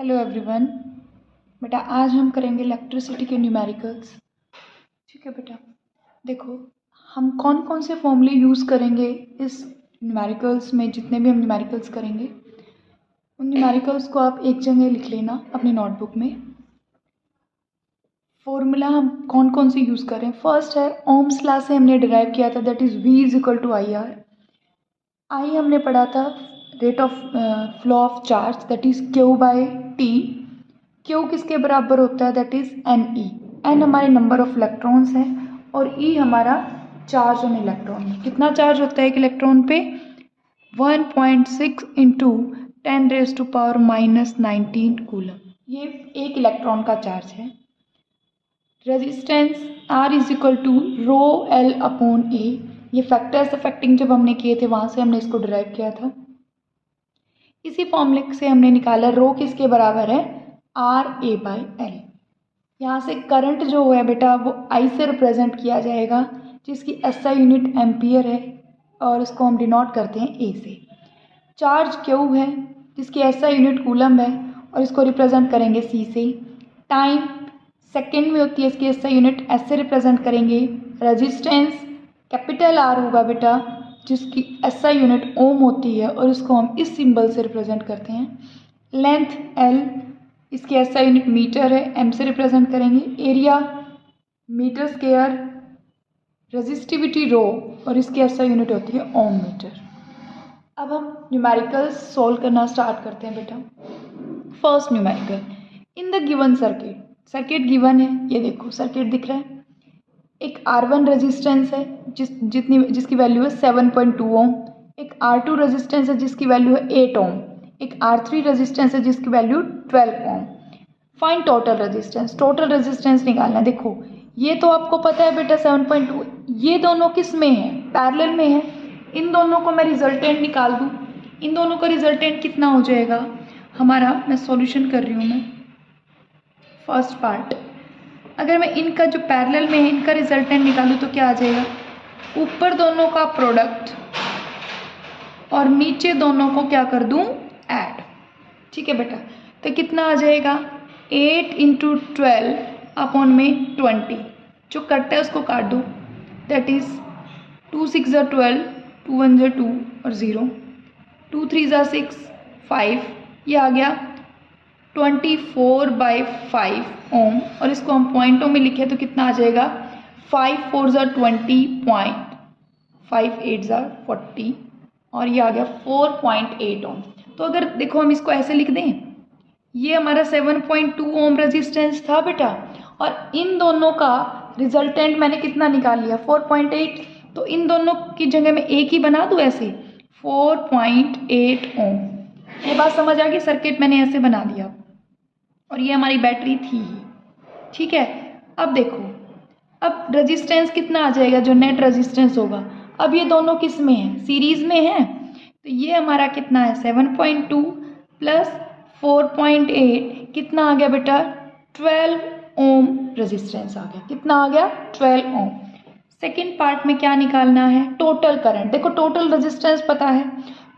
Hello everyone. बेटा आज हम करेंगे इलेक्ट्रिसिटी के न्यूमेरिकल्स। ठीक है बेटा, देखो हम कौन कौन से फॉर्मूले यूज़ करेंगे इस न्यूमेरिकल्स में। जितने भी हम न्यूमेरिकल्स करेंगे उन न्यूमेरिकल्स को आप एक जगह लिख लेना अपनी नोटबुक में। फॉर्मूला हम कौन कौन से यूज़ करें, फर्स्ट है ओम्स लॉ से हमने डिराइव किया था, that is V is equal to I R. आई हमने पढ़ा था rate of flow of charge, that is Q by T। Q किसके बराबर होता है, दैट इज़ NE। N हमारे नंबर ऑफ इलेक्ट्रॉन्स हैं और E हमारा चार्ज ऑन इलेक्ट्रॉन है। कितना चार्ज होता है एक इलेक्ट्रॉन पे, 1.6 इंटू 10⁻⁻19 कूलम। ये एक इलेक्ट्रॉन का चार्ज है। Resistance R is equal to rho L upon A। ये फैक्टर्स अफेक्टिंग जब हमने किए थे वहाँ से हमने इसको डिराइव किया था। इसी फॉर्मूले से हमने निकाला रो किसके बराबर है, RA बाई L। यहाँ से करंट जो है बेटा वो I से रिप्रेजेंट किया जाएगा, जिसकी SI यूनिट एम्पियर है और इसको हम डिनोट करते हैं A से। चार्ज Q है जिसकी SI यूनिट कूलम है और इसको रिप्रेजेंट करेंगे C से। टाइम सेकेंड में होती है, इसकी SI यूनिट S से रिप्रेजेंट करेंगे। रेजिस्टेंस कैपिटल R होगा बेटा, जिसकी SI यूनिट ओम होती है और इसको हम इस सिंबल से रिप्रेजेंट करते हैं। लेंथ L, इसकी SI यूनिट मीटर है, M से रिप्रेजेंट करेंगे। एरिया मीटर स्क्वायर, रेजिस्टिविटी रो और इसकी SI यूनिट होती है ओम मीटर। अब हम न्यूमेरिकल्स सॉल्व करना स्टार्ट करते हैं बेटा। First numerical, in the given circuit, circuit given है, ये देखो सर्किट दिख रहा है। एक R1 रेजिस्टेंस है जिसकी वैल्यू है 7.2 ओम। एक R2 रेजिस्टेंस है जिसकी वैल्यू है 8 ओम। एक R3 रेजिस्टेंस है जिसकी value 12 ohm. Find total resistance, total resistance निकालना है। देखो ये तो आपको पता है बेटा 7.2, ये दोनों किस में है, पैरेलल में है। इन दोनों को मैं रिजल्टेंट निकाल दूँ, इन दोनों का रिजल्टेंट कितना हो जाएगा हमारा, मैं सॉल्यूशन कर रही हूँ मैं फर्स्ट पार्ट। अगर मैं इनका जो पैरेलल में है इनका रिजल्टेंट निकालूँ तो क्या आ जाएगा, ऊपर दोनों का प्रोडक्ट और नीचे दोनों को क्या कर दूँ, ऐड। ठीक है बेटा, तो कितना आ जाएगा 8 इंटू 12 अपॉन में 20, जो कटता है उसको काट दो, दैट इज़ 2 6 ज़ा 12, 2 1 ज़ा 2 और 0, 2 3 ज़ा 6 5, ये आ गया 24/5 ओम। और इसको हम पॉइंटों में लिखे तो कितना आ जाएगा, 5 4 ज़ा 20 पॉइंट, 5 8 ज़ा 40 और ये आ गया 4.8 ओम। तो अगर देखो हम इसको ऐसे लिख दें, ये हमारा 7.2 ओम रेजिस्टेंस था बेटा और इन दोनों का रिजल्टेंट मैंने कितना निकाल लिया 4.8, तो इन दोनों की जगह मैं एक ही बना दूँ ऐसे 4.8 ओम। ये बात समझ आ गई, सर्किट मैंने ऐसे बना दिया और ये हमारी बैटरी थी। ठीक है, अब देखो अब रेजिस्टेंस कितना आ जाएगा, जो नेट रेजिस्टेंस होगा। अब ये दोनों किस में है, सीरीज में है, तो ये हमारा कितना है 7.2 प्लस 4.8 कितना आ गया बेटा 12 ओम रेजिस्टेंस आ गया। कितना आ गया 12 ओम। सेकेंड पार्ट में क्या निकालना है, टोटल करंट। देखो टोटल रेजिस्टेंस पता है,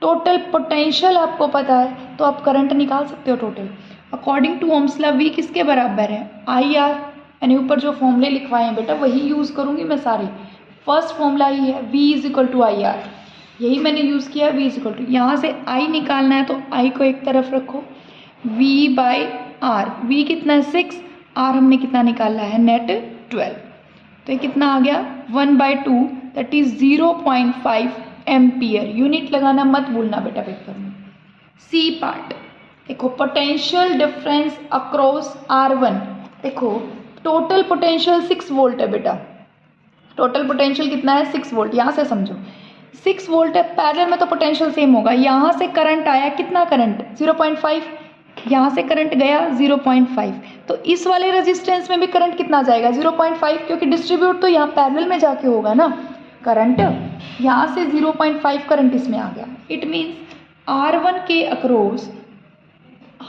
टोटल पोटेंशियल आपको पता है, तो आप करंट निकाल सकते हो total. According to Ohm's law V किसके बराबर है, IR। यानी ऊपर जो फॉर्मूले लिखवाए हैं बेटा वही यूज़ करूँगी मैं सारे। फर्स्ट फॉर्मूला ही है V is equal to IR, यही मैंने यूज़ किया है। V इज इक्वल टू, यहाँ से I निकालना है तो I को एक तरफ रखो, V बाई R। V कितना है 6, R हमने कितना निकाला है नेट 12, तो ये कितना आ गया 1/2, दैट इज़ 0.5 एम्पियर। यूनिट लगाना मत भूलना बेटा पेपर में। सी पार्ट देखो, पोटेंशियल डिफरेंस अक्रॉस R1। देखो टोटल पोटेंशियल 6 वोल्ट है बेटा, टोटल पोटेंशियल कितना है 6 वोल्ट। यहाँ से समझो 6 वोल्ट है, पैरेलल में तो पोटेंशियल सेम होगा। यहाँ से करंट आया, कितना करंट 0.5, यहाँ से करंट गया 0.5, तो इस वाले रेजिस्टेंस में भी करंट कितना जाएगा 0.5, क्योंकि डिस्ट्रीब्यूट तो यहाँ पैरेलल में जाके होगा ना करंट। यहाँ से 0.5 करंट इसमें आ गया। इट मीन्स R1 के अक्रॉस,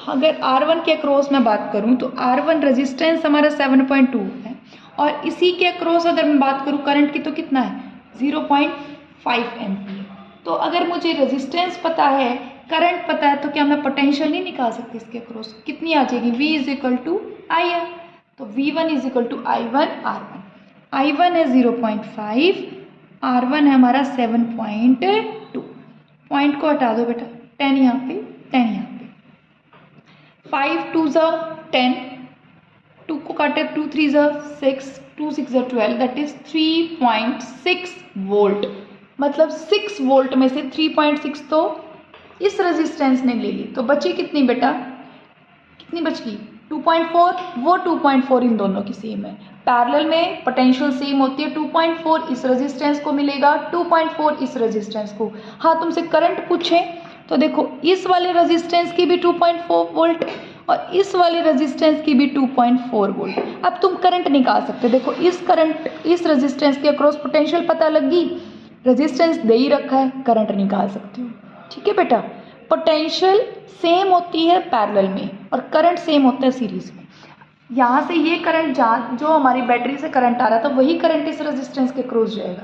अगर R1 के अक्रॉस मैं बात करूँ तो R1 रेजिस्टेंस हमारा 7.2 है और इसी के अक्रॉस अगर मैं बात करूँ करंट की तो कितना है 0.5 एम्पियर। तो अगर मुझे रेजिस्टेंस पता है करंट पता है तो क्या मैं पोटेंशियल नहीं निकाल सकती इसके अक्रॉस? कितनी आ जाएगी? V इज इक्वल टू आई है, तो V1 is equal to I1 R1। I1 है 0.5, R1 है हमारा 7.2। पॉइंट को हटा दो बेटा, 10 यहाँ पे, 10 यहाँ पे। 5 2 ज़ा 10, 2 को काटे 2 3 ज़ा 6, 2 6 ज़ा 12, दैट इज 3.6 वोल्ट। मतलब 6 वोल्ट में से 3.6 तो इस रेजिस्टेंस ने ले ली, तो बची कितनी बेटा? कितनी बच गई? 2.4। वो 2.4 इन दोनों की सेम है, पैरेलल में पोटेंशियल सेम होती है। 2.4 इस रेजिस्टेंस को मिलेगा, 2.4 इस रेजिस्टेंस को। हाँ, तुमसे करंट पूछे तो देखो इस वाले रेजिस्टेंस की भी 2.4 वोल्ट और इस वाले रेजिस्टेंस की भी 2.4 वोल्ट। अब तुम करंट निकाल सकते हो। देखो इस रेजिस्टेंस के अक्रॉस पोटेंशियल पता लगी, रेजिस्टेंस दे ही रखा है, करंट निकाल सकते हो। ठीक है बेटा, पोटेंशियल सेम होती है पैरेलल में और करंट सेम होता है सीरीज में। यहाँ से ये करंट जो हमारी बैटरी से करंट आ रहा था वही करंट इस रेजिस्टेंस के क्रॉस जाएगा।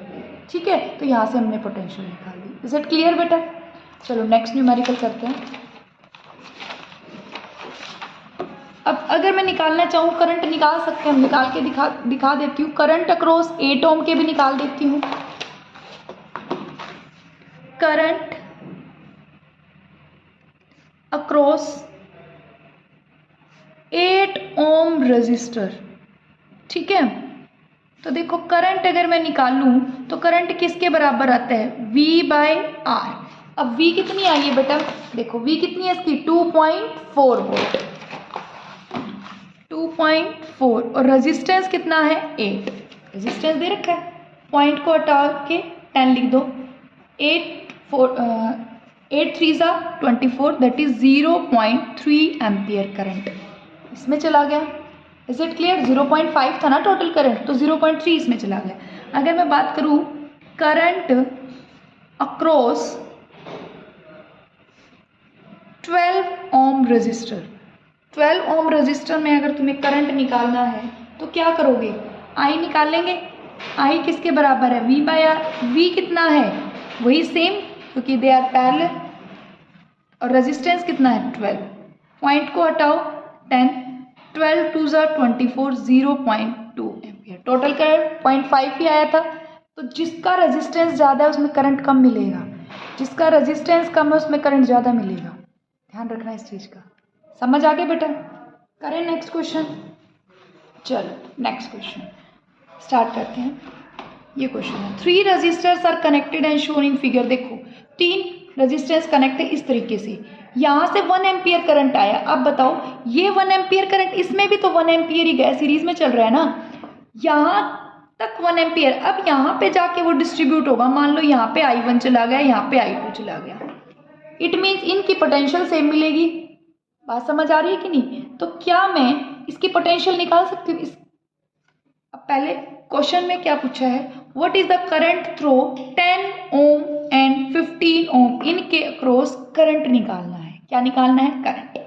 ठीक है, तो यहाँ से हमने पोटेंशियल निकाल दी। इज इट क्लियर बेटा? चलो नेक्स्ट न्यूमेरिकल करते हैं। अब अगर मैं निकालना चाहूँ, करंट निकाल सकते हैं हम, निकाल के दिखा देती हूँ। करंट अक्रॉस 8 ओम के भी निकाल देती हूँ। Current across 8 ohm resistor. ठीक है, तो देखो करंट अगर मैं निकालूं तो करंट किसके बराबर आता है? V by R। अब V कितनी आई है बेटा? देखो V कितनी है इसकी? 2.4 वोल्ट, 2.4 और रेजिस्टेंस कितना है? 8। रेजिस्टेंस दे रखा है, पॉइंट को हटा के 10 लिख दो। 8 3 ज़ा 24, दैट इज 0.3 एम्पियर करंट इसमें चला गया। Is it clear? 0.5 था ना टोटल करंट, तो 0.3 इसमें चला गया। अगर मैं बात करूं current across 12 ohm resistor, 12 ohm resistor में अगर तुम्हें करंट निकालना है तो क्या करोगे? I निकाल लेंगे। I किसके बराबर है? V by R। V कितना है? वही सेम, क्योंकि दे आर पैरेलल। और रेजिस्टेंस कितना है? 12। पॉइंट को हटाओ 10, 12 2 ज़ा 24, 0.2 एम्पियर। टोटल करंट 0.5 ही आया था। तो जिसका रेजिस्टेंस ज़्यादा है उसमें करंट कम मिलेगा, जिसका रेजिस्टेंस कम है उसमें करंट ज़्यादा मिलेगा। ध्यान रखना इस चीज़ का। समझ आ गया बेटा? करें नेक्स्ट क्वेश्चन। चलो नेक्स्ट क्वेश्चन स्टार्ट करते हैं। ये क्वेश्चन है, 3 registers are connected and shown in figure. देखो 3 रजिस्टेंस कनेक्ट है इस तरीके से, यहाँ से 1 एम्पियर करंट आया। अब बताओ ये 1 एम्पियर करंट, इसमें भी तो 1 एम्पियर ही गया, सीरीज में चल रहा है ना, यहाँ तक 1 एम्पियर। अब यहाँ पे जाके वो डिस्ट्रीब्यूट होगा। मान लो यहाँ पे I1 चला गया, यहाँ पे I2 चला गया। इट मीन्स इनकी पोटेंशियल सेम मिलेगी। बात समझ आ रही है कि नहीं? तो क्या मैं इसकी पोटेंशियल निकाल सकती हूँ? अब पहले क्वेश्चन में क्या पूछा है? What is the current throw 10 ohm and 15 ओम, इनके अक्रॉस करंट निकालना है। क्या निकालना है? Current.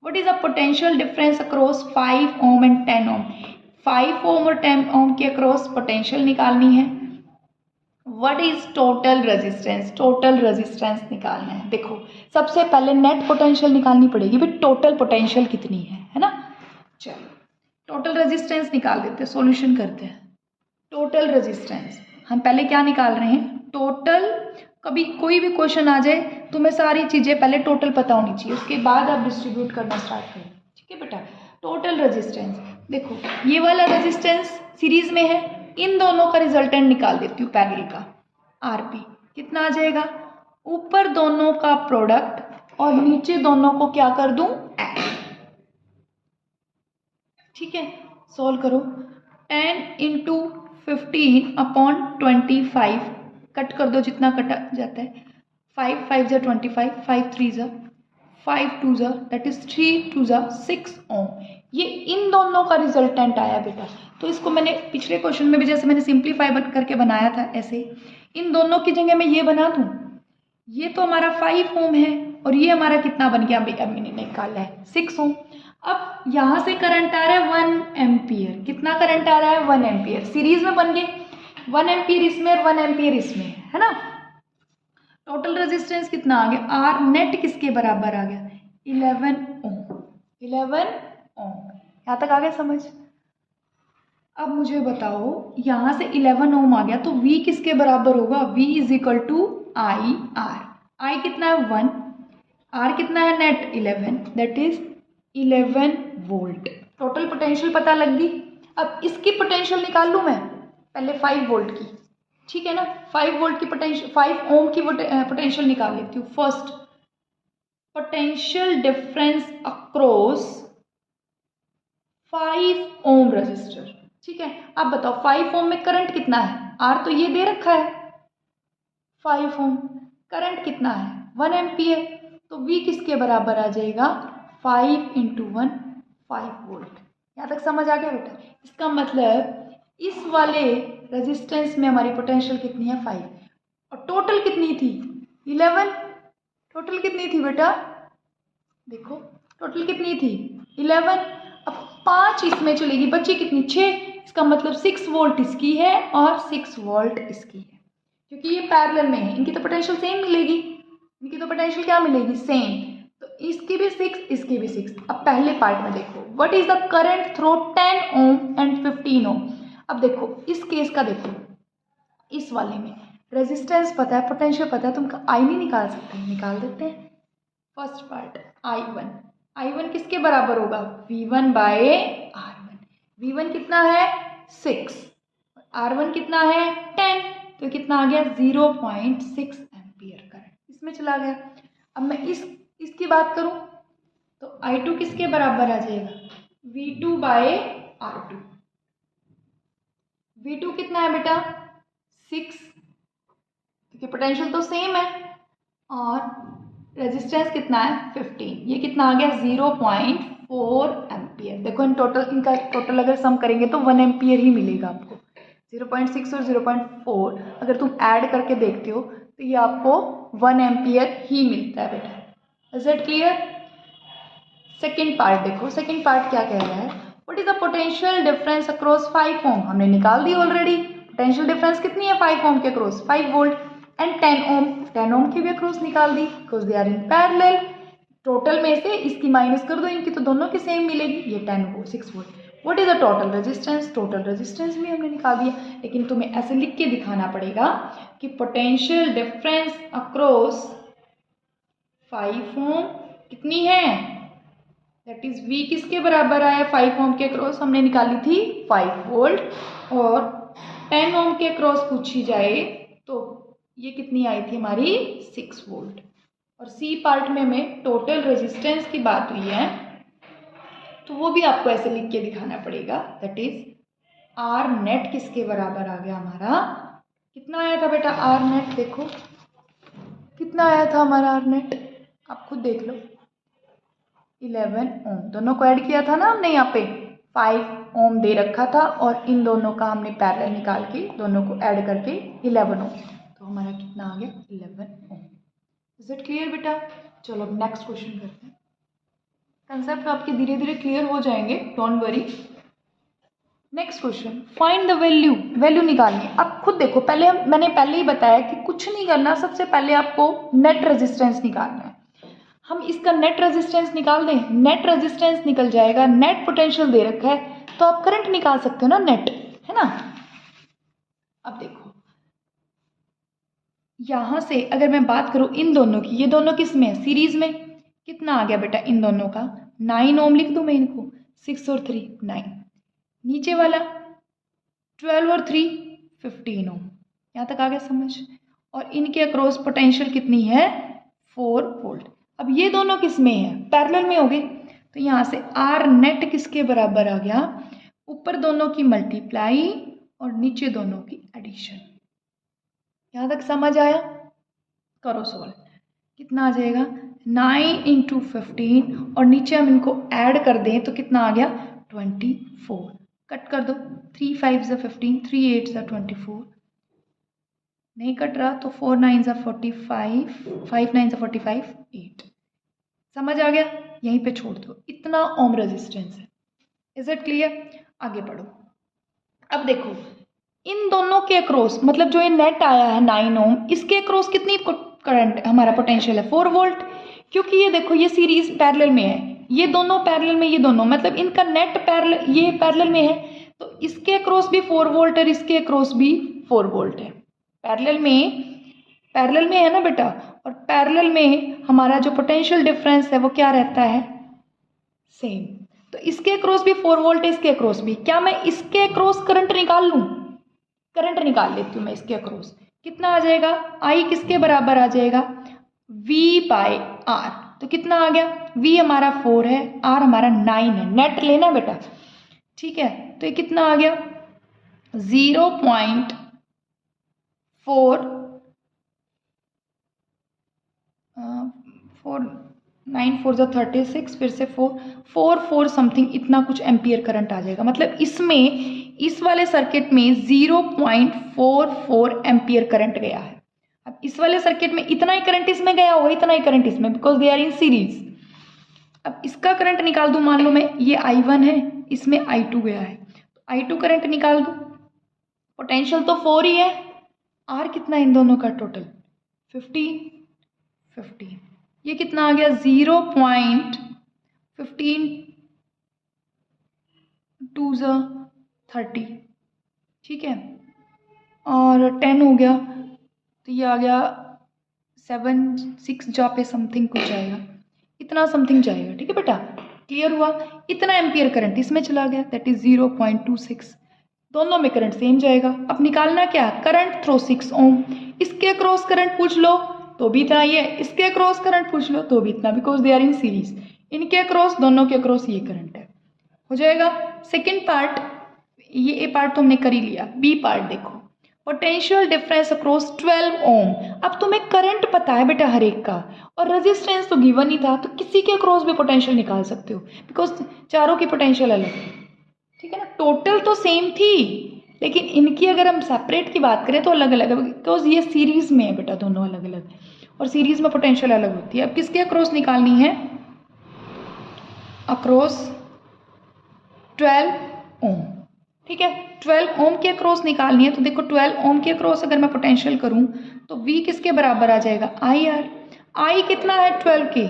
What is the potential difference across 5 ohm and 10 ओम, 5 ओम और 10 ओम के अक्रॉस पोटेंशियल निकालनी है। What is total resistance, total resistance निकालना है। देखो सबसे पहले नेट पोटेंशियल निकालनी पड़ेगी, भाई टोटल पोटेंशियल कितनी है ना। चलो टोटल रेजिस्टेंस निकाल देते हैं, सॉल्यूशन करते हैं। टोटल रेजिस्टेंस हम पहले क्या निकाल रहे हैं? टोटल। कभी कोई भी क्वेश्चन आ जाए तुम्हें सारी चीज़ें पहले टोटल पता होनी चाहिए, उसके बाद आप डिस्ट्रीब्यूट करना स्टार्ट करें। ठीक है बेटा? टोटल रेजिस्टेंस, देखो ये वाला रेजिस्टेंस सीरीज में है, इन दोनों का रिजल्टेंट निकाल देती हूँ पैरेलल का। RP कितना आ जाएगा? ऊपर दोनों का प्रोडक्ट और नीचे दोनों को क्या कर दूं? ऐड। ठीक है, सोल्व करो। 10 इंटू 15 अपॉन 25, कट कर दो जितना कटा जाता है। 5 5 ज़ा 25, 5 3 ज़ा 5 2 ज़ा, दैट इज 3 2 ज़ा 6 ओम। ये इन दोनों का रिजल्टेंट आया बेटा। तो इसको मैंने पिछले क्वेश्चन में भी जैसे मैंने सिंप्लीफाई करके बनाया था, ऐसे इन दोनों की जगह मैं ये बना दूं। ये तो हमारा 5 ओम है और ये हमारा कितना बन गया? अब मैंने निकाला है 6 ओम। अब यहाँ से करंट आ रहा है 1 एम्पियर। कितना करंट आ रहा है? 1 एम्पियर। सीरीज में बन गए 1 एम्पियर इसमें और 1 एम्पियर इसमें, है ना। टोटल रेजिस्टेंस कितना आ गया, आर नेट किसके बराबर आ गया, 11 ओम। 11 ओम, यहाँ तक आ गया समझ। अब मुझे बताओ यहाँ से 11 ओम आ गया तो V किसके बराबर होगा, V is equal to I R. I कितना है 1, आर कितना है net 11, that is 11 volt. Total potential पता लग गई। अब इसकी पोटेंशियल निकाल लूँ मैं, पहले 5 वोल्ट की, ठीक है ना। 5 वोल्ट की पोटेंशियल, 5 ओम की पोटेंशियल निकाल लेती हूँ। First potential difference across 5 ohm resistor, ठीक है। अब बताओ 5 ओम में करंट कितना है, आर तो ये दे रखा है 5 ओम, करंट कितना है 1 एम्पियर, तो V किसके बराबर आ जाएगा 5 × 1 5 वोल्ट। यहाँ तक समझ आ गया बेटा। इसका मतलब इस वाले रेजिस्टेंस में हमारी पोटेंशियल कितनी है 5, और टोटल कितनी थी 11। टोटल कितनी थी बेटा, देखो टोटल कितनी थी 11। अब 5 इसमें चलेगी, बची कितनी 6। इसका मतलब 6 वोल्ट इसकी है और 6 वोल्ट इसकी है, क्योंकि ये पैरेलल में है, इनकी तो पोटेंशियल सेम मिलेगी। इनकी तो पोटेंशियल क्या मिलेगी, सेम। तो इसकी भी 6, इसकी भी 6। अब पहले पार्ट में देखो, what is the current through 10 ohm and 15 ओम। अब देखो इस केस का, देखो इस वाले में रेजिस्टेंस पता है, पोटेंशियल पता है, तुम आई नहीं निकाल सकते, निकाल देते हैं। फर्स्ट पार्ट I1, I1 किसके बराबर होगा V1 बाय R1। V1 कितना है 6, R1 कितना है 10, तो कितना आ गया 0.6 एम्पियर करंट इसमें चला गया। अब मैं इसकी बात करूं तो I2 किसके बराबर आ जाएगा V2 बाय R2। V2 कितना है बेटा 6, क्योंकि पोटेंशियल तो सेम है, और रेजिस्टेंस कितना है 15, ये कितना आ गया 0.4 एम्पियर। देखो इन टोटल, इनका टोटल अगर सम करेंगे तो 1 एम्पियर ही मिलेगा आपको। 0.6 और 0.4 अगर तुम ऐड करके देखते हो तो ये आपको 1 एम्पियर ही मिलता है बेटा। Is it clear. Second part देखो, सेकेंड पार्ट क्या कह रहा है, what is the potential difference across 5 ओम। हमने निकाल दी ऑलरेडी, पोटेंशियल डिफरेंस कितनी है 5 ओम के across 5 volt, and 10 ohm, 10 ohm की भी अक्रॉस निकाल दी because they are in parallel. Total में से इसकी माइनस कर दो, इनकी तो दोनों की सेम मिलेगी, ये 6 volt. What is the total resistance, total resistance भी हमने निकाल दिया, लेकिन तुम्हें ऐसे लिख के दिखाना पड़ेगा कि पोटेंशियल डिफरेंस अक्रॉस 5 ओम कितनी है, दैट इज V किसके बराबर आया 5 ओम के अक्रॉस, हमने निकाली थी 5 वोल्ट, और 10 ओम के अक्रॉस पूछी जाए तो ये कितनी आई थी हमारी 6 वोल्ट। और सी पार्ट में टोटल रेजिस्टेंस की बात हुई है, तो वो भी आपको ऐसे लिख के दिखाना पड़ेगा, दैट इज आर नेट किसके बराबर आ गया हमारा, कितना आया था बेटा आर नेट, देखो कितना आया था हमारा आर नेट, आप खुद देख लो 11 ओम। दोनों को ऐड किया था ना हमने, यहाँ पे 5 ओम दे रखा था और इन दोनों का हमने पैरेलल निकाल के दोनों को ऐड करके 11 ओम, तो हमारा कितना आ गया 11 ओम। इज इट क्लियर बेटा। चलो अब नेक्स्ट क्वेश्चन करते हैं। कंसेप्ट आपके धीरे धीरे क्लियर हो जाएंगे, don't worry. Next question, find the value, value निकालनी है। अब खुद देखो, मैंने पहले ही बताया कि कुछ नहीं करना, सबसे पहले आपको नेट रेजिस्टेंस निकालना है। हम इसका नेट रेजिस्टेंस निकाल दें, नेट रेजिस्टेंस निकल जाएगा, नेट पोटेंशियल दे रखा है तो आप करंट निकाल सकते हो ना नेट, है ना। अब देखो यहां से अगर मैं बात करूं इन दोनों की, ये दोनों किस में है सीरीज में, कितना आ गया बेटा इन दोनों का 9 ओम लिख दूं मैं इनको, 6 और 3 9, नीचे वाला 12 और 3 15 ओम। यहाँ तक आ गया समझ। और इनके अक्रॉस पोटेंशियल कितनी है 4 वोल्ट। अब ये दोनों किस में है पैरेलल में हो गए, तो यहाँ से आर नेट किसके बराबर आ गया, ऊपर दोनों की मल्टीप्लाई और नीचे दोनों की एडिशन। यहाँ तक समझ आया, करो सॉल्व, कितना आ जाएगा 9 × 15 और नीचे हम इनको ऐड कर दें तो कितना आ गया 24। कट कर दो, 3 5 = 15, 3 8 = 24, नहीं कट रहा तो 4 9 = 45, 5 9 = 45 8। समझ आ गया, यहीं पे छोड़ दो, इतना ओम रेजिस्टेंस है। Is it clear. आगे बढ़ो। अब देखो इन दोनों के अक्रॉस, मतलब जो ये नेट आया है 9 ओम, इसके अक्रॉस कितनी करंट हमारा पोटेंशियल है 4 वोल्ट, क्योंकि ये देखो ये सीरीज पैरेलल में है, ये दोनों पैरेलल में, ये दोनों मतलब इनका नेट पैरेलल, ये पैरेलल में है, तो इसके अक्रॉस भी 4 वोल्ट है, इसके अक्रॉस भी 4 वोल्ट है। पैरेलल में है ना बेटा, और पैरेलल में हमारा जो पोटेंशियल डिफरेंस है वो क्या रहता है, सेम। तो इसके अक्रॉस भी 4 वोल्ट है, इसके अक्रॉस भी। क्या मैं इसके अक्रॉस करंट निकाल लूँ? करंट निकाल लेती हूँ मैं इसके अक्रॉस। कितना आ जाएगा, आई किसके बराबर आ जाएगा, V/R। तो कितना आ गया, V हमारा 4 है, R हमारा 9 है, नेट लेना बेटा, ठीक है। तो ये कितना आ गया 0.4 9 4 जा 36, फिर से 4 समथिंग इतना कुछ एम्पियर करंट आ जाएगा। मतलब इसमें इस वाले सर्किट में 0.44 एम्पियर करंट गया है। अब इस वाले सर्किट में इतना ही करंट इसमें गया होगा, इतना ही करंट इसमें, because they are in series. अब इसका करंट निकाल दूं, मान लो मैं ये I1 है, इसमें I2 गया है, तो I2 करंट निकाल दूं। पोटेंशियल तो 4 ही है, R कितना इन दोनों का टोटल 50। ये कितना आ गया 0.15 2 जा 30, ठीक है, और 10 हो गया, तो ये आ गया 7 6 जा पे समथिंग कुछ आएगा, इतना समथिंग जाएगा, ठीक है बेटा, क्लियर हुआ। इतना एम्पियर करंट इसमें चला गया, दैट इज 0.26। दोनों में करंट सेम जाएगा। अब निकालना क्या, करंट थ्रो 6 ओम। इसके अक्रॉस करंट पूछ लो तो भी इतना ही है, इसके अक्रॉस करंट पूछ लो तो भी इतना, because they are in series. इनके अक्रॉस, दोनों के अक्रॉस ये करंट है, हो जाएगा। सेकेंड पार्ट, ये ए पार्ट तो हमने कर ही लिया, बी पार्ट देखो, पोटेंशियल डिफरेंस अक्रॉस 12 ओम। अब तुम्हें करंट पता है बेटा हर एक का, और रेजिस्टेंस तो गिवन ही था, तो किसी के अक्रॉस भी पोटेंशियल निकाल सकते हो, बिकॉज चारों की पोटेंशियल अलग है, ठीक है ना। टोटल तो सेम थी, लेकिन इनकी अगर हम सेपरेट की बात करें तो अलग अलग है, बिकॉज ये सीरीज में है बेटा, दोनों अलग अलग, और सीरीज में पोटेंशियल अलग होती है। अब किसके अक्रॉस निकालनी है, अक्रॉस 12 ओम, ठीक है, 12 ओम के अक्रॉस निकालनी है। तो देखो 12 ओम के अक्रॉस अगर मैं पोटेंशियल करूं तो V किसके बराबर आ जाएगा, IR। I कितना है 12 के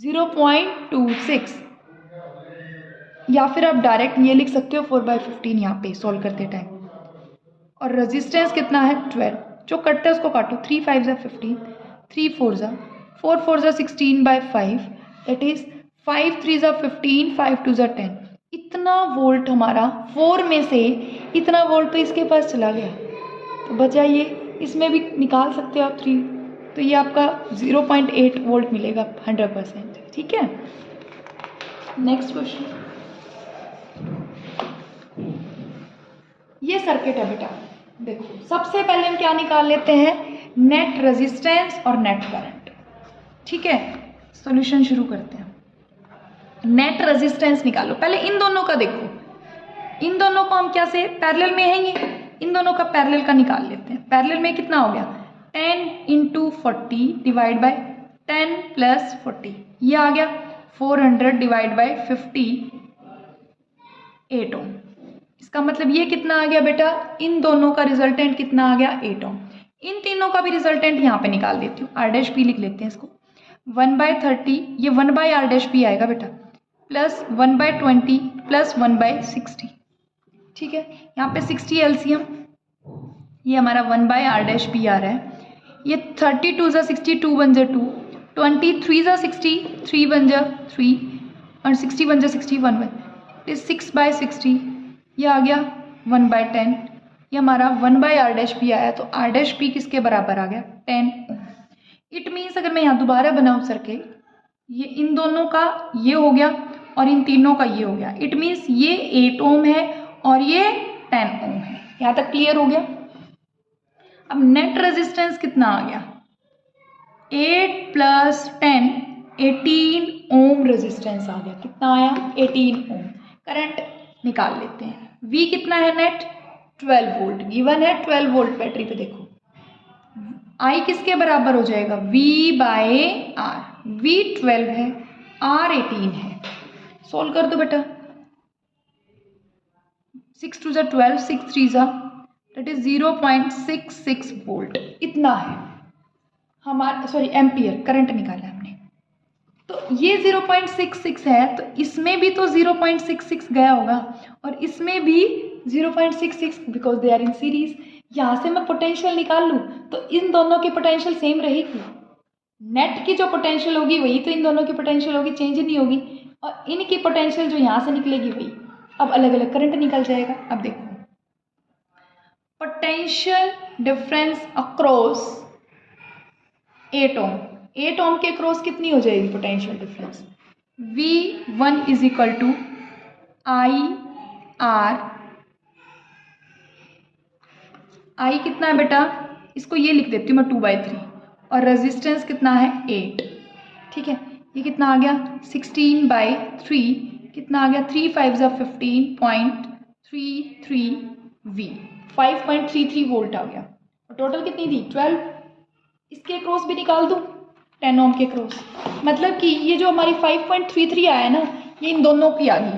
0.26, या फिर आप डायरेक्ट ये लिख सकते हो 4/15 यहाँ पे सॉल्व करते टाइम। और रेजिस्टेंस कितना है 12, जो कटता है उसको काटो, 3 5 जा 15, 3 4 जा 4 4 जा 16/5, दैट इज 5 3 जा 15, 5 2 जा 10। इतना वोल्ट हमारा 4 में से इतना वोल्ट तो इसके पास चला गया, तो बचा ये, इसमें भी निकाल सकते हो आप 3, तो ये आपका 0.8 वोल्ट मिलेगा 100%, ठीक है। नेक्स्ट क्वेश्चन, ये सर्किट है बेटा, देखो सबसे पहले हम क्या निकाल लेते हैं, नेट रेजिस्टेंस और नेट करंट, ठीक है। सॉल्यूशन शुरू करते हैं। नेट रेजिस्टेंस निकालो, पहले इन दोनों का देखो, इन दोनों को हम क्या से पैरेलल में है, ये इन दोनों का पैरेलल का निकाल लेते हैं। पैरेलल में कितना हो गया 10 × 40 डिवाइड बाय 10 + 40, ये आ गया 400 डिवाइड बाय 58 ओम। इसका मतलब ये कितना आ गया बेटा, इन दोनों का रिजल्टेंट कितना आ गया 8 ओम। इन तीनों का भी रिजल्टेंट यहाँ पे निकाल देती हूँ, R' लिख लेते हैं इसको, 1/30, ये 1/R' आएगा बेटा, प्लस 1/20 प्लस 1/60, ठीक है। यहाँ पे 60 LCM, ये हमारा 1/R' आ रहा है। ये 32 जा 60, 2 1 जा 2, 23 जा 60, 3 1 जा 3, और 60 1 जा 60, 1 1, 6/60, ये आ गया 1/10, ये हमारा 1/R' आया, तो R' किसके बराबर आ गया 10 ओम। इट मीन्स अगर मैं यहाँ दोबारा बनाऊँ सर्किट, ये इन दोनों का ये हो गया और इन तीनों का ये हो गया, इट मीन्स ये 8 ओम है और ये 10 ओम है। यहाँ तक क्लियर हो गया। अब नेट रेजिस्टेंस कितना आ गया, 8 + 10 18 ओम रेजिस्टेंस आ गया, कितना आया 18 ओम। करंट निकाल लेते हैं, V कितना है नेट 12 वोल्ट गिवन है, 12 वोल्ट बैटरी पे देखो, I किसके बराबर हो जाएगा V/R, V 12 है, R 18 है। सोल्व कर दो बेटा, 6 2 जा 12, 6 3 जा, दैट इज 0.66 वोल्ट, इतना है। हमारा सॉरी एम्पियर करंट निकाला हमने, तो ये 0.66 है, तो इसमें भी तो 0.66 गया होगा और इसमें भी 0.66 because they are in series. यहाँ से मैं पोटेंशियल निकाल लूँ तो इन दोनों की पोटेंशियल सेम रहेगी, नेट की जो पोटेंशियल होगी वही तो इन दोनों की पोटेंशियल होगी, चेंज नहीं होगी, और इनकी पोटेंशियल जो यहाँ से निकलेगी वही। अब अलग अलग करंट निकल जाएगा। अब देखो potential difference across 8 ohm, 8 ohm के अक्रॉस कितनी हो जाएगी potential difference? V1 is equal to IR, I कितना है बेटा, इसको ये लिख देती हूँ मैं 2/3, और रेजिस्टेंस कितना है 8, ठीक है। ये कितना आ गया 16/3, कितना आ गया 3 5 15.33 V, 5.33 वोल्ट आ गया, और टोटल कितनी थी 12। इसके क्रॉस भी निकाल दूँ 10 ओम के क्रॉस, मतलब कि ये जो हमारी 5.33 आया ना, ये इन दोनों की आ गई,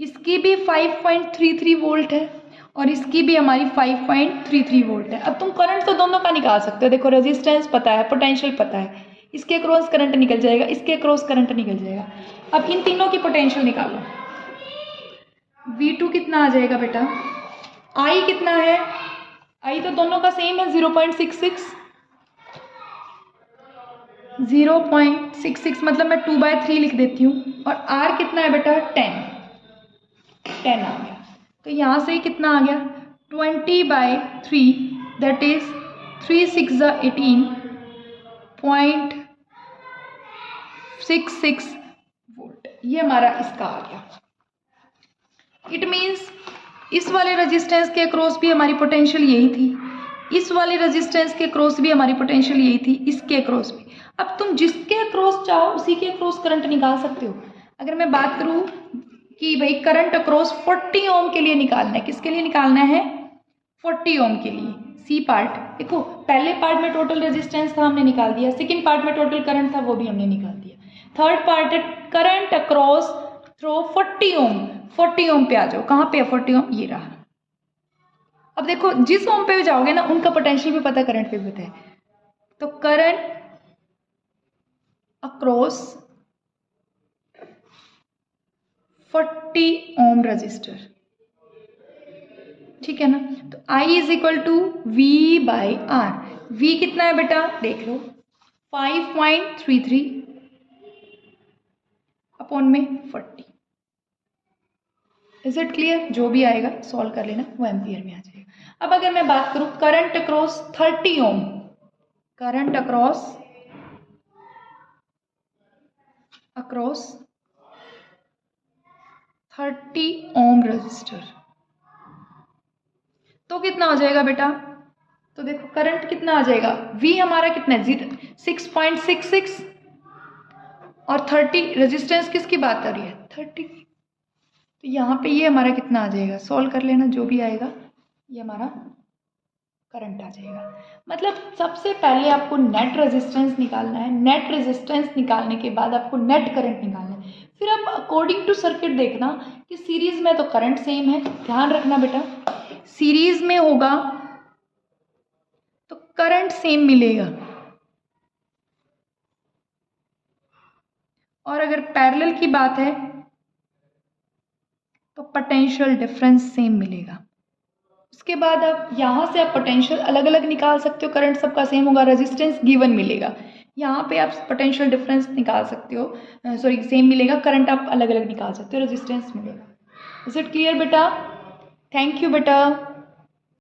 इसकी भी 5.33 वोल्ट है और इसकी भी हमारी 5.33 वोल्ट है। अब तुम करंट तो दोनों का निकाल सकते हो, देखो रेजिस्टेंस पता है, पोटेंशियल पता है, इसके क्रॉस करंट निकल जाएगा, इसके क्रॉस करंट निकल जाएगा। अब इन तीनों की पोटेंशियल निकालो, V2 कितना आ जाएगा बेटा, I कितना है, I तो दोनों का सेम है 0.66, 0.66 मतलब मैं 2/3 लिख देती हूँ, और R कितना है बेटा 10 आ गया, तो यहाँ से कितना आ गया 20/3, दैट इज 3 6 18.66 वोल्ट, ये हमारा इसका आ गया। इट मीन्स इस वाले रेजिस्टेंस के अक्रॉस भी हमारी पोटेंशियल यही थी, इस वाले रेजिस्टेंस के अक्रॉस भी हमारी पोटेंशियल यही थी, इसके अक्रॉस भी। अब तुम जिसके अक्रॉस चाहो उसी के अक्रॉस करंट निकाल सकते हो। अगर मैं बात करूँ कि भाई करंट अक्रॉस 40 ओम के लिए निकालना है, किसके लिए निकालना है 40 ओम के लिए, सी पार्ट देखो, पहले पार्ट में टोटल रेजिस्टेंस था हमने निकाल दिया, सेकेंड पार्ट में टोटल करंट था वो भी हमने निकाल दिया, थर्ड पार्ट है करंट अक्रॉस थ्रो 40 ओम। 40 ओम पे आ जाओ, कहाँ पे है 40 ओम, ये रहा। अब देखो जिस ओम पे भी जाओगे ना उनका पोटेंशियल भी पता है, करंट पे भी पता है, तो करंट अक्रॉस 40 ओम रजिस्टर, ठीक है ना। तो I is equal to V/R, V कितना है बेटा देख लो 5.33 अपॉन में 40। Is it clear? जो भी आएगा सॉल्व कर लेना, वो एम्पियर में आ जाएगा। अब अगर मैं बात करूं करंट अक्रॉस 30 ओम, करंट अक्रॉस 30 ओम रजिस्टर, तो कितना हो जाएगा बेटा, तो देखो करंट कितना आ जाएगा, V हमारा कितना है 6.66 और 30 रेजिस्टेंस किसकी बात कर रही है 30, तो यहाँ पे ये हमारा कितना आ जाएगा, सॉल्व कर लेना, जो भी आएगा ये हमारा करंट आ जाएगा। मतलब सबसे पहले आपको नेट रेजिस्टेंस निकालना है, नेट रेजिस्टेंस निकालने के बाद आपको नेट करंट निकालना है, फिर आप अकॉर्डिंग टू सर्किट देखना कि सीरीज में तो करंट सेम है, ध्यान रखना बेटा सीरीज में होगा तो करंट सेम मिलेगा, और अगर पैरेलल की बात है तो पोटेंशियल डिफरेंस सेम मिलेगा। उसके बाद आप यहाँ से आप पोटेंशियल अलग अलग निकाल सकते हो, करंट सबका सेम होगा, रेजिस्टेंस गिवन मिलेगा, यहाँ पे आप पोटेंशियल डिफरेंस निकाल सकते हो, सॉरी सेम मिलेगा, करंट आप अलग अलग निकाल सकते हो, रेजिस्टेंस मिलेगा। इज इट क्लियर बेटा? थैंक यू बेटा।